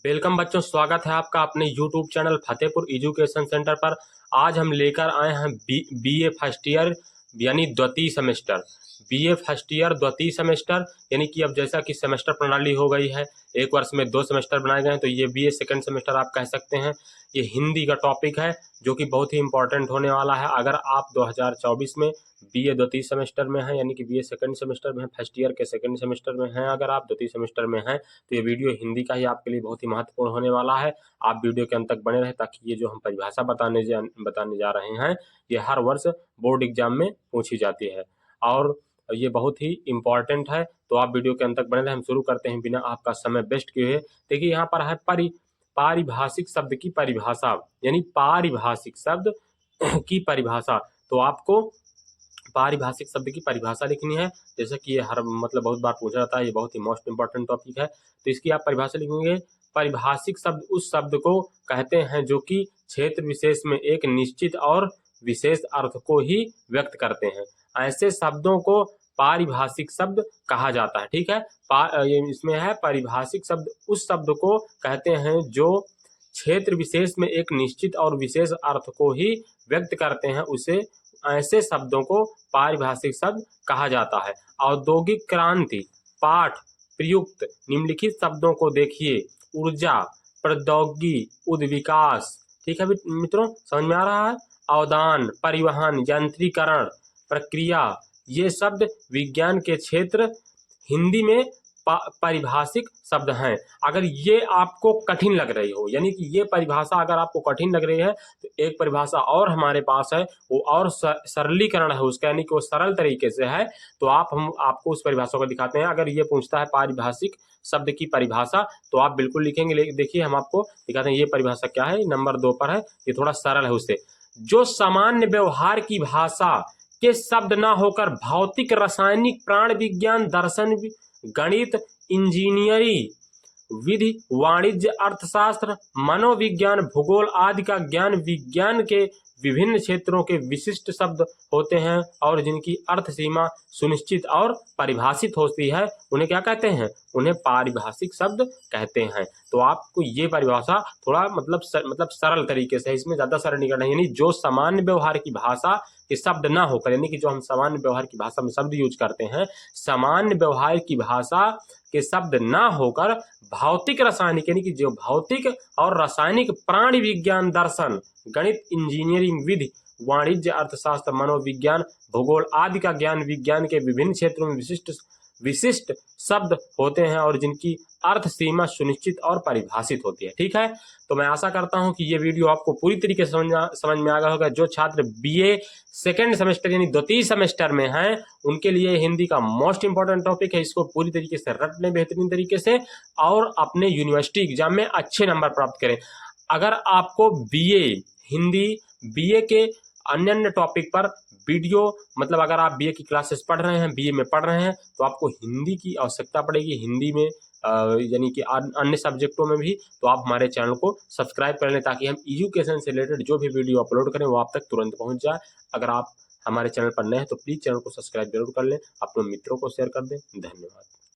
Welcome बच्चों, स्वागत है आपका अपने YouTube channel Fatehpur education centre पर। आज हम लेकर आए हैं बीए फर्स्ट ईयर यानी द्वितीय सेमेस्टर। बीए फर्स्ट ईयर द्वितीय सेमेस्टर यानी कि अब जैसा कि सेमेस्टर प्रणाली हो गई है, एक वर्ष में 2 सेमेस्टर बनाए गए हैं, तो ये बीए सेकंड सेमेस्टर आप कह सकते हैं। ये हिंदी का टॉपिक है जो कि बहुत ही इंपॉर्टेंट होने वाला है। अगर आप 2024 में बीए द्वितीय सेमेस्टर में हैं यानी कि बीए सेकंड सेमेस्टर में हैं, फर्स्ट ईयर के सेकंड सेमेस्टर में हैं, अगर आप द्वितीय सेमेस्टर में हैं तो ये वीडियो हिंदी का ही आपके लिए बहुत ही महत्वपूर्ण होने वाला है। आप वीडियो के अंत तक बने रहें ताकि ये जो हम परिभाषा बताने जा रहे हैं ये हर वर्ष बोर्ड एग्जाम में पूछी जाती है और ये बहुत ही इम्पॉर्टेंट है। तो आप वीडियो के अंत तक बने रहें। हम शुरू करते हैं बिना आपका समय वेस्ट किए हुए। देखिए यहाँ पर है पारिभाषिक शब्द की परिभाषा यानी पारिभाषिक शब्द की परिभाषा। तो आपको पारिभाषिक शब्द की परिभाषा लिखनी है। जैसे कि ये हर बहुत बार पूछा जाता है, ये बहुत ही मोस्ट इंपॉर्टेंट टॉपिक है। तो इसकी आप परिभाषा लिखेंगे। पारिभाषिक शब्द उस शब्द को कहते हैं जो कि क्षेत्र विशेष में एक निश्चित और विशेष अर्थ को ही व्यक्त करते हैं। ऐसे शब्दों को पारिभाषिक शब्द कहा जाता है। ठीक है, इसमें है पारिभाषिक शब्द उस शब्द को कहते हैं जो क्षेत्र विशेष में एक निश्चित और विशेष अर्थ को ही व्यक्त करते हैं, उसे ऐसे शब्दों को पारिभाषिक शब्द कहा जाता है। औद्योगिक क्रांति पाठ प्रयुक्त निम्नलिखित शब्दों को देखिए। ऊर्जा, प्रौद्योगिकी, उद्विकास। ठीक है मित्रों, समझ में आ रहा है। अवदान, परिवहन, यंत्रीकरण, प्रक्रिया, ये शब्द विज्ञान के क्षेत्र हिंदी में पारिभाषिक शब्द हैं। अगर ये आपको कठिन लग रही हो यानी कि ये परिभाषा अगर आपको कठिन लग रही है तो एक परिभाषा और हमारे पास है, वो और सरलीकरण है उसका, यानी कि वो सरल तरीके से है। तो हम आपको उस परिभाषा को दिखाते हैं। अगर ये पूछता है पारिभाषिक शब्द की परिभाषा तो आप बिल्कुल लिखेंगे। देखिए हम आपको दिखाते हैं ये परिभाषा क्या है। नंबर 2 पर है, ये थोड़ा सरल है उससे। जो सामान्य व्यवहार की भाषा के शब्द ना होकर भौतिक, रासायनिक, प्राण विज्ञान, दर्शन, गणित, इंजीनियरिंग, विधि, वाणिज्य, अर्थशास्त्र, मनोविज्ञान, भूगोल आदि का ज्ञान विज्ञान के विभिन्न क्षेत्रों के विशिष्ट शब्द होते हैं और जिनकी अर्थ सीमा सुनिश्चित और परिभाषित होती है, उन्हें क्या कहते हैं? उन्हें पारिभाषिक शब्द कहते हैं। तो आपको ये परिभाषा थोड़ा सरल तरीके से, इसमें ज्यादा सरल नहीं करना है। यानी जो सामान्य व्यवहार की भाषा के शब्द ना होकर, यानी कि जो हम सामान्य व्यवहार की भाषा में शब्द यूज करते हैं, सामान्य व्यवहार की भाषा के शब्द ना होकर भौतिक, रासायनिक, यानी कि जो भौतिक और रासायनिक, प्राणी विज्ञान, दर्शन, गणित, इंजीनियरिंग, विधि, वाणिज्य, अर्थशास्त्र, मनोविज्ञान, भूगोल आदि का ज्ञान विज्ञान के विभिन्न क्षेत्रों में विशिष्ट शब्द होते हैं और जिनकी अर्थ सीमा सुनिश्चित और परिभाषित होती है। ठीक है, तो मैं आशा करता हूं कि ये वीडियो आपको पूरी तरीके से समझ में आ गया होगा। जो छात्र बीए सेकेंड सेमेस्टर यानी द्वितीय सेमेस्टर में हैं उनके लिए हिंदी का मोस्ट इंपॉर्टेंट टॉपिक है। इसको पूरी तरीके से रट लें बेहतरीन तरीके से और अपने यूनिवर्सिटी एग्जाम में अच्छे नंबर प्राप्त करें। अगर आपको बीए हिंदी, बीए के अन्य टॉपिक पर वीडियो अगर आप बीए की क्लासेस पढ़ रहे हैं, बीए में पढ़ रहे हैं, तो आपको हिंदी की आवश्यकता पड़ेगी। हिंदी में यानी कि अन्य सब्जेक्टों में भी, तो आप हमारे चैनल को सब्सक्राइब कर लें ताकि हम एजुकेशन से रिलेटेड जो भी वीडियो अपलोड करें वो आप तक तुरंत पहुंच जाए। अगर आप हमारे चैनल पर नए हैं तो प्लीज़ चैनल को सब्सक्राइब जरूर कर लें, अपने मित्रों को शेयर कर दें। धन्यवाद।